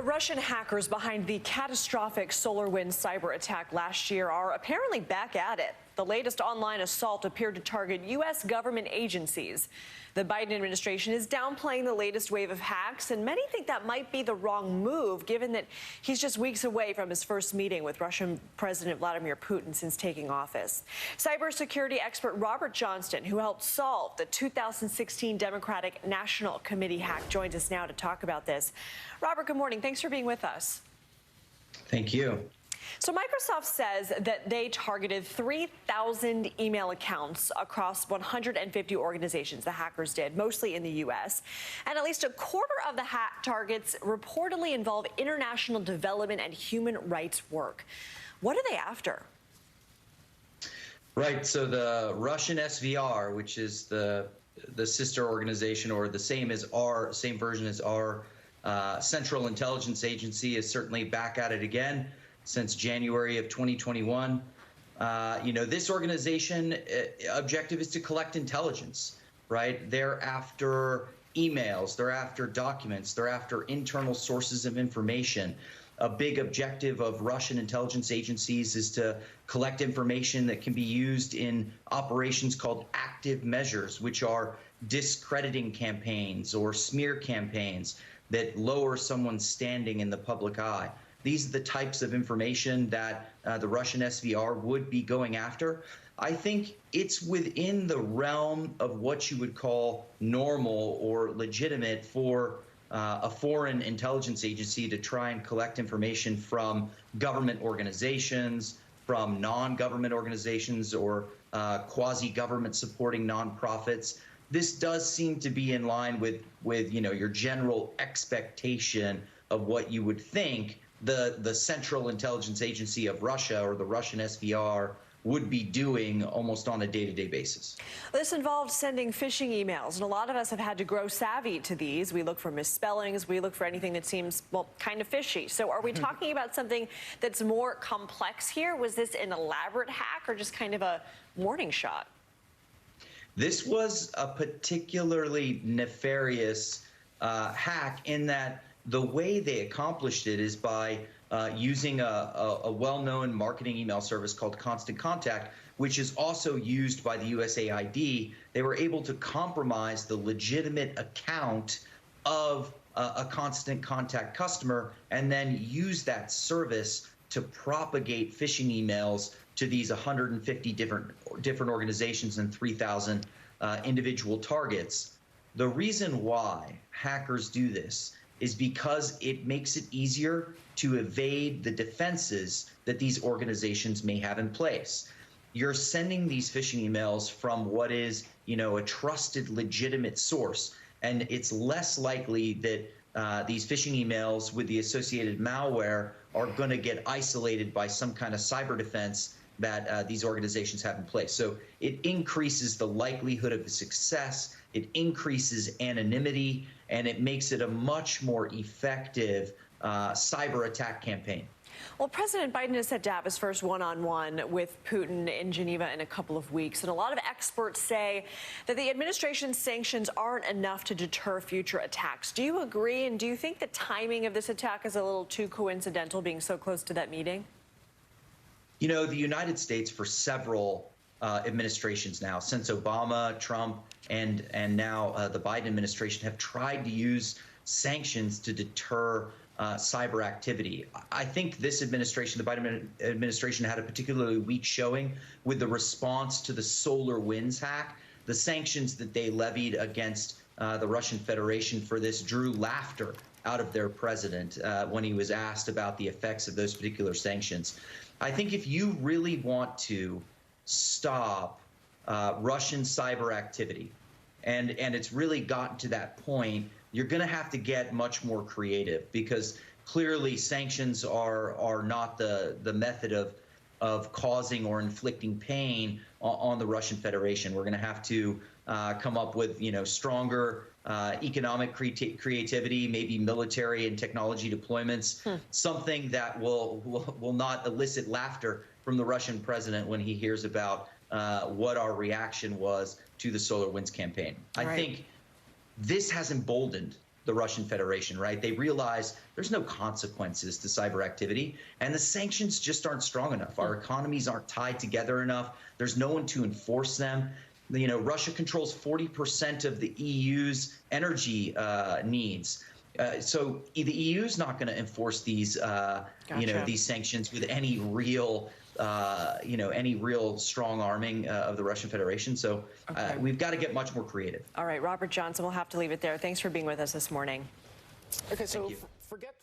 The Russian hackers behind the catastrophic SolarWinds cyber attack last year are apparently back at it. The latest online assault appeared to target U.S. government agencies. The Biden administration is downplaying the latest wave of hacks, and many think that might be the wrong move, given that he's just weeks away from his first meeting with Russian President Vladimir Putin since taking office. Cybersecurity expert Robert Johnston, who helped solve the 2016 Democratic National Committee hack, joins us now to talk about this. Robert, good morning. Thanks for being with us. Thank you. So Microsoft says that they targeted 3,000 email accounts across 150 organizations, the hackers did, mostly in the U.S. And at least a quarter of the hack targets reportedly involve international development and human rights work. What are they after? Right. So the Russian SVR, which is the sister organization, or the same version as our Central Intelligence Agency, is certainly back at it again since January of 2021. This organization objective is to collect intelligence, right? They're after emails, they're after documents, they're after internal sources of information. A big objective of Russian intelligence agencies is to collect information that can be used in operations called active measures, which are discrediting campaigns or smear campaigns that lower someone's standing in the public eye. These are the types of information that the Russian SVR would be going after. I think it's within the realm of what you would call normal or legitimate for a foreign intelligence agency to try and collect information from government organizations, from non-government organizations, or quasi-government supporting nonprofits. This does seem to be in line with your general expectation of what you would think the Central Intelligence Agency of Russia, or the Russian SVR, would be doing almost on a day-to-day basis. This involved sending phishing emails, and a lot of us have had to grow savvy to these. We look for misspellings, we look for anything that seems, well, kind of fishy. So are we talking about something that's more complex here? Was this an elaborate hack or just kind of a warning shot? This was a particularly nefarious hack in that the way they accomplished it is by using a well-known marketing email service called Constant Contact, which is also used by the USAID. They were able to compromise the legitimate account of a Constant Contact customer and then use that service to propagate phishing emails to these 150 different organizations and 3,000 individual targets. The reason why hackers do this is because it makes it easier to evade the defenses that these organizations may have in place. You're sending these phishing emails from what is, a trusted, legitimate source, and it's less likely that these phishing emails with the associated malware are going to get isolated by some kind of cyber defense that these organizations have in place. So it increases the likelihood of success, it increases anonymity, and it makes it a much more effective cyber attack campaign. Well, President Biden is set to have his first one-on-one with Putin in Geneva in a couple of weeks. And a lot of experts say that the administration's sanctions aren't enough to deter future attacks. Do you agree? And do you think the timing of this attack is a little too coincidental, being so close to that meeting? The United States, for several administrations now, since Obama, Trump, and now the Biden administration, have tried to use sanctions to deter cyber activity. I think this administration, the Biden administration, had a particularly weak showing with the response to the SolarWinds hack. The sanctions that they levied against the Russian Federation for this drew laughter out of their president when he was asked about the effects of those particular sanctions. I think if you really want to stop Russian cyber activity, and it's really gotten to that point, you're going to have to get much more creative, because clearly sanctions are not the method of causing or inflicting pain on the Russian Federation. We're going to have to come up with stronger economic creativity, maybe military and technology deployments, something that will not elicit laughter from the Russian president when he hears about what our reaction was to the SolarWinds campaign. I think this has emboldened the Russian Federation, right? They realize there's no consequences to cyber activity, and the sanctions just aren't strong enough. Our economies aren't tied together enough. There's no one to enforce them. You know, Russia controls 40% of the EU's energy needs. So the EU is not going to enforce these, you know, these sanctions with any real, you know, any real strong arming of the Russian Federation. So we've got to get much more creative. All right, Robert Johnston, we'll have to leave it there. Thanks for being with us this morning. Okay, so forget